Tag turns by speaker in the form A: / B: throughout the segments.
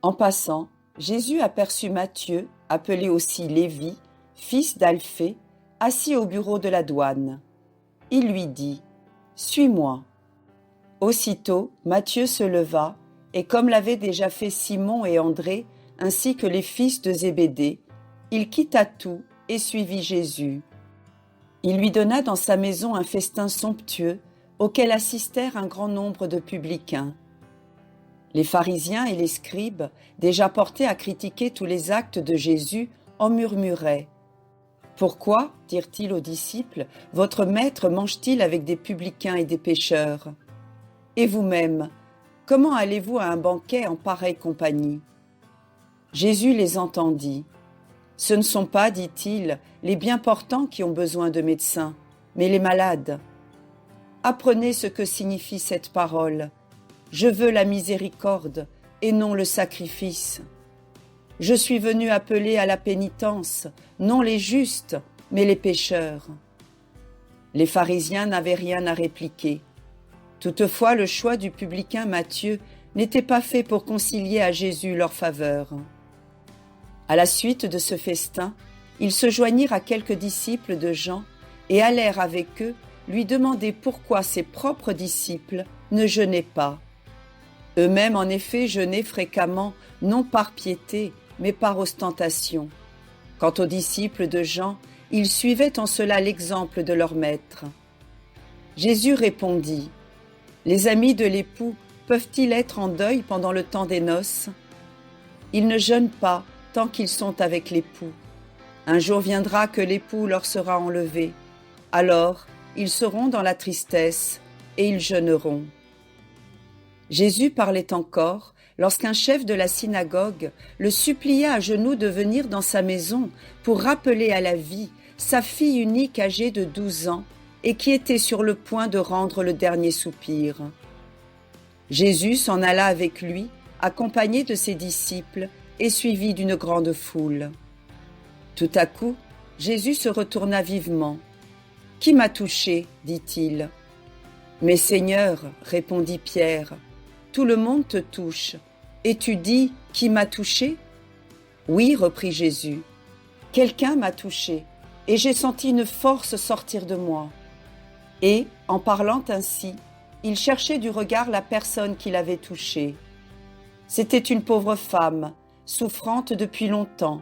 A: En passant, Jésus aperçut Matthieu, appelé aussi Lévi, fils d'Alphée, assis au bureau de la douane. Il lui dit : « Suis-moi. » Aussitôt, Matthieu se leva, et comme l'avaient déjà fait Simon et André, ainsi que les fils de Zébédée, il quitta tout et suivit Jésus. Il lui donna dans sa maison un festin somptueux, auquel assistèrent un grand nombre de publicains. Les pharisiens et les scribes, déjà portés à critiquer tous les actes de Jésus, en murmuraient. « Pourquoi, dirent-ils aux disciples, votre maître mange-t-il avec des publicains et des pécheurs ? Et vous-même, comment allez-vous à un banquet en pareille compagnie ?» Jésus les entendit. « Ce ne sont pas, dit-il, les bien portants qui ont besoin de médecins, mais les malades. Apprenez ce que signifie cette parole. Je veux la miséricorde et non le sacrifice. Je suis venu appeler à la pénitence, non les justes, mais les pécheurs. » Les pharisiens n'avaient rien à répliquer. Toutefois, le choix du publicain Matthieu n'était pas fait pour concilier à Jésus leur faveur. À la suite de ce festin, ils se joignirent à quelques disciples de Jean et allèrent avec eux lui demander pourquoi ses propres disciples ne jeûnaient pas. Eux-mêmes, en effet, jeûnaient fréquemment, non par piété, mais par ostentation. Quant aux disciples de Jean, ils suivaient en cela l'exemple de leur maître. Jésus répondit : « Les amis de l'époux peuvent-ils être en deuil pendant le temps des noces ? Ils ne jeûnent pas tant qu'ils sont avec l'époux. Un jour viendra que l'époux leur sera enlevé. Alors, ils seront dans la tristesse et ils jeûneront. » Jésus parlait encore lorsqu'un chef de la synagogue le supplia à genoux de venir dans sa maison pour rappeler à la vie sa fille unique âgée de 12 ans et qui était sur le point de rendre le dernier soupir. Jésus s'en alla avec lui, accompagné de ses disciples et suivi d'une grande foule. Tout à coup, Jésus se retourna vivement. « Qui m'a touché ? dit-il. « Mais Seigneur, répondit Pierre, tout le monde te touche, et tu dis « Qui m'a touché ?» Oui, reprit Jésus, quelqu'un m'a touché, et j'ai senti une force sortir de moi. Et, en parlant ainsi, il cherchait du regard la personne qui l'avait touché. C'était une pauvre femme, souffrante depuis longtemps.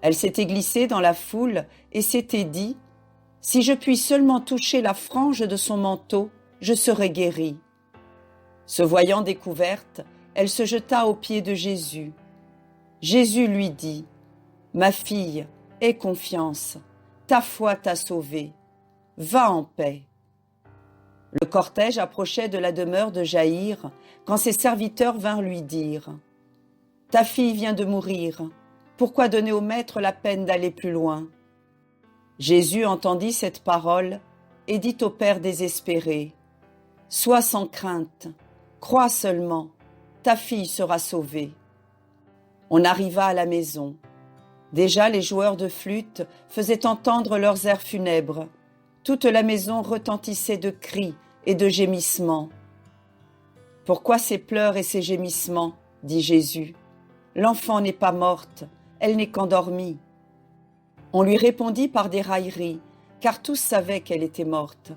A: Elle s'était glissée dans la foule et s'était dit : « Si je puis seulement toucher la frange de son manteau, je serai guérie. » Se voyant découverte, elle se jeta aux pieds de Jésus. Jésus lui dit : « Ma fille, aie confiance, ta foi t'a sauvée. Va en paix. » Le cortège approchait de la demeure de Jaïr quand ses serviteurs vinrent lui dire : « Ta fille vient de mourir. Pourquoi donner au maître la peine d'aller plus loin ?» Jésus entendit cette parole et dit au père désespéré : « Sois sans crainte, crois seulement, ta fille sera sauvée. » On arriva à la maison. Déjà les joueurs de flûte faisaient entendre leurs airs funèbres. Toute la maison retentissait de cris et de gémissements. « Pourquoi ces pleurs et ces gémissements ? dit Jésus. L'enfant n'est pas morte, elle n'est qu'endormie. » On lui répondit par des railleries, car tous savaient qu'elle était morte.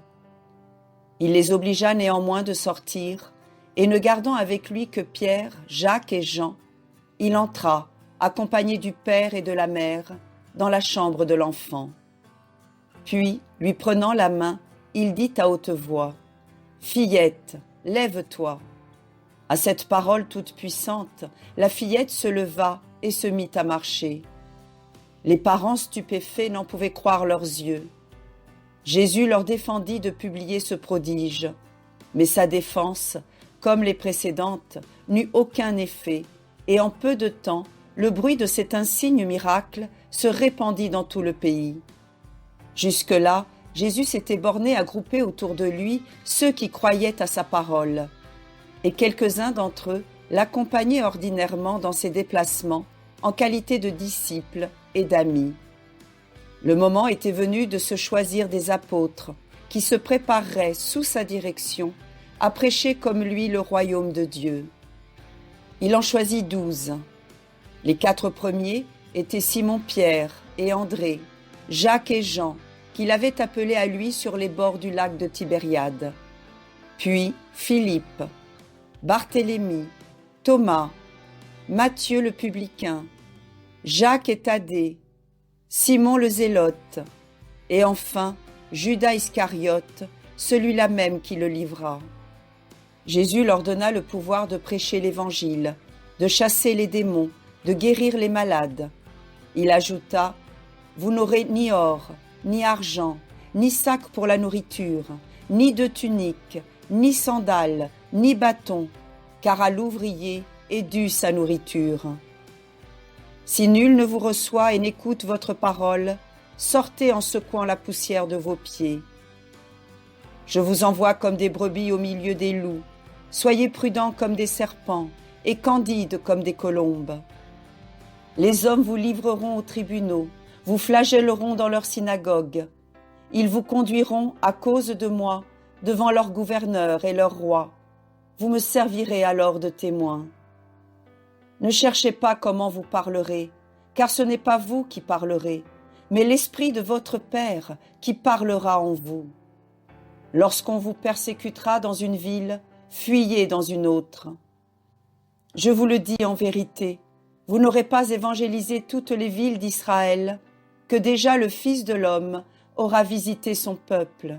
A: Il les obligea néanmoins de sortir, et ne gardant avec lui que Pierre, Jacques et Jean, il entra, accompagné du père et de la mère, dans la chambre de l'enfant. Puis, lui prenant la main, il dit à haute voix : « Fillette, lève-toi. » À cette parole toute puissante, la fillette se leva et se mit à marcher. Les parents stupéfaits n'en pouvaient croire leurs yeux. Jésus leur défendit de publier ce prodige, mais sa défense, comme les précédentes, n'eut aucun effet, et en peu de temps, le bruit de cet insigne miracle se répandit dans tout le pays. Jusque-là, Jésus s'était borné à grouper autour de lui ceux qui croyaient à sa parole, et quelques-uns d'entre eux l'accompagnaient ordinairement dans ses déplacements en qualité de disciples et d'amis. Le moment était venu de se choisir des apôtres qui se prépareraient sous sa direction à prêcher comme lui le royaume de Dieu. Il en choisit 12. Les 4 premiers étaient Simon-Pierre et André, Jacques et Jean, qu'il avait appelés à lui sur les bords du lac de Tibériade. Puis Philippe, Barthélemy, Thomas, Matthieu le publicain, Jacques et Thaddée, Simon le Zélote, et enfin Judas Iscariote, celui-là même qui le livra. Jésus leur donna le pouvoir de prêcher l'Évangile, de chasser les démons, de guérir les malades. Il ajouta : « Vous n'aurez ni or, ni argent, ni sac pour la nourriture, ni de tunique, ni sandales, ni bâton, car à l'ouvrier est due sa nourriture. Si nul ne vous reçoit et n'écoute votre parole, sortez en secouant la poussière de vos pieds. Je vous envoie comme des brebis au milieu des loups. Soyez prudents comme des serpents et candides comme des colombes. Les hommes vous livreront aux tribunaux, vous flagelleront dans leurs synagogues. Ils vous conduiront à cause de moi devant leurs gouverneurs et leurs rois. Vous me servirez alors de témoin. Ne cherchez pas comment vous parlerez, car ce n'est pas vous qui parlerez, mais l'Esprit de votre Père qui parlera en vous. Lorsqu'on vous persécutera dans une ville, fuyez dans une autre. Je vous le dis en vérité, vous n'aurez pas évangélisé toutes les villes d'Israël, que déjà le Fils de l'homme aura visité son peuple.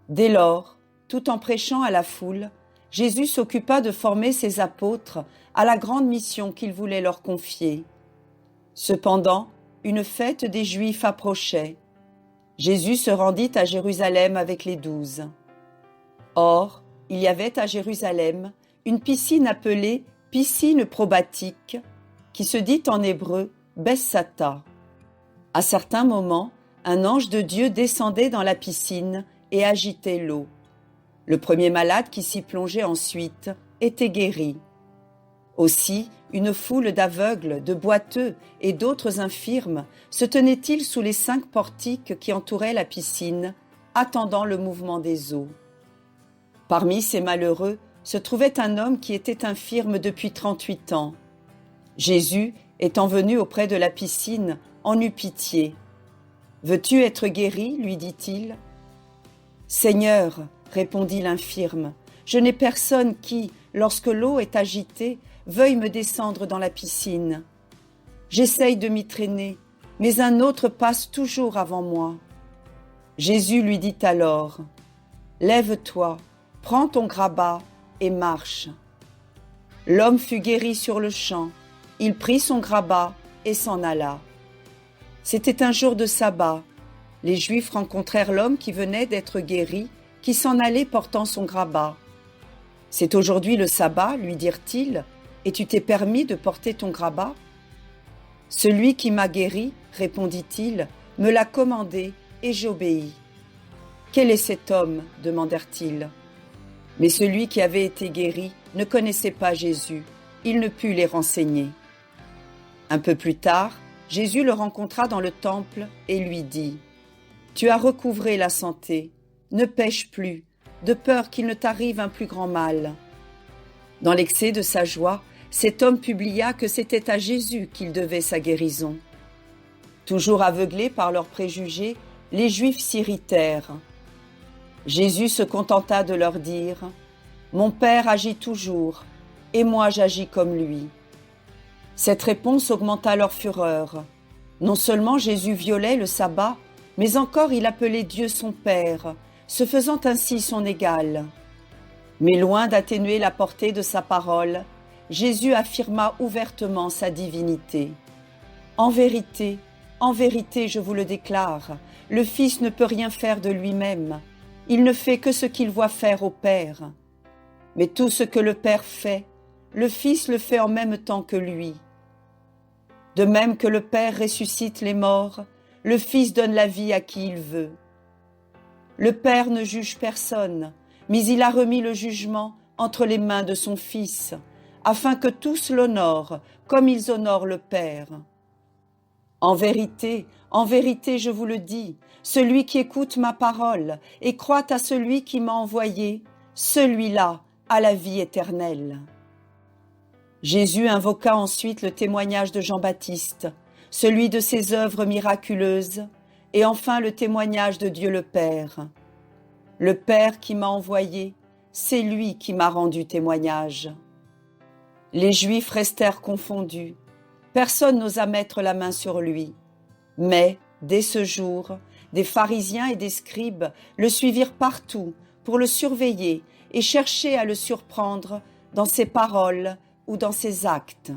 A: Dès lors, tout en prêchant à la foule, Jésus s'occupa de former ses apôtres à la grande mission qu'il voulait leur confier. Cependant, une fête des Juifs approchait. Jésus se rendit à Jérusalem avec les 12. Or, il y avait à Jérusalem une piscine appelée piscine probatique, qui se dit en hébreu Bethsata. À certains moments, un ange de Dieu descendait dans la piscine et agitait l'eau. Le premier malade qui s'y plongeait ensuite était guéri. Aussi, une foule d'aveugles, de boiteux et d'autres infirmes se tenaient-ils sous les 5 portiques qui entouraient la piscine, attendant le mouvement des eaux. Parmi ces malheureux se trouvait un homme qui était infirme depuis 38 ans. Jésus, étant venu auprès de la piscine, en eut pitié. « Veux-tu être guéri ?» lui dit-il. « Seigneur, répondit l'infirme, je n'ai personne qui, lorsque l'eau est agitée, veuille me descendre dans la piscine. J'essaye de m'y traîner, mais un autre passe toujours avant moi. » Jésus lui dit alors : « Lève-toi, prends ton grabat et marche. » L'homme fut guéri sur le champ. Il prit son grabat et s'en alla. C'était un jour de sabbat. Les Juifs rencontrèrent l'homme qui venait d'être guéri, qui s'en allait portant son grabat. « C'est aujourd'hui le sabbat, lui dirent-ils, et tu t'es permis de porter ton grabat ? » « Celui qui m'a guéri, répondit-il, me l'a commandé et j'obéis. »« Quel est cet homme ? demandèrent-ils. Mais celui qui avait été guéri ne connaissait pas Jésus. Il ne put les renseigner. Un peu plus tard, Jésus le rencontra dans le temple et lui dit : « Tu as recouvré la santé, ne pêche plus, de peur qu'il ne t'arrive un plus grand mal. » Dans l'excès de sa joie, cet homme publia que c'était à Jésus qu'il devait sa guérison. Toujours aveuglés par leurs préjugés, les Juifs s'irritèrent. Jésus se contenta de leur dire : « Mon Père agit toujours, et moi j'agis comme lui. » Cette réponse augmenta leur fureur. Non seulement Jésus violait le sabbat, mais encore il appelait Dieu son Père, se faisant ainsi son égal. Mais loin d'atténuer la portée de sa parole, Jésus affirma ouvertement sa divinité. « En vérité, je vous le déclare, le Fils ne peut rien faire de lui-même. Il ne fait que ce qu'il voit faire au Père. Mais tout ce que le Père fait, le Fils le fait en même temps que lui. De même que le Père ressuscite les morts, le Fils donne la vie à qui il veut. Le Père ne juge personne, mais il a remis le jugement entre les mains de son Fils, afin que tous l'honorent comme ils honorent le Père. En vérité, je vous le dis, celui qui écoute ma parole et croit à celui qui m'a envoyé, celui-là a la vie éternelle. » Jésus invoqua ensuite le témoignage de Jean-Baptiste, celui de ses œuvres miraculeuses, et enfin le témoignage de Dieu le Père. Le Père qui m'a envoyé, c'est lui qui m'a rendu témoignage. Les Juifs restèrent confondus. Personne n'osa mettre la main sur lui. Mais, dès ce jour, des pharisiens et des scribes le suivirent partout pour le surveiller et chercher à le surprendre dans ses paroles ou dans ses actes.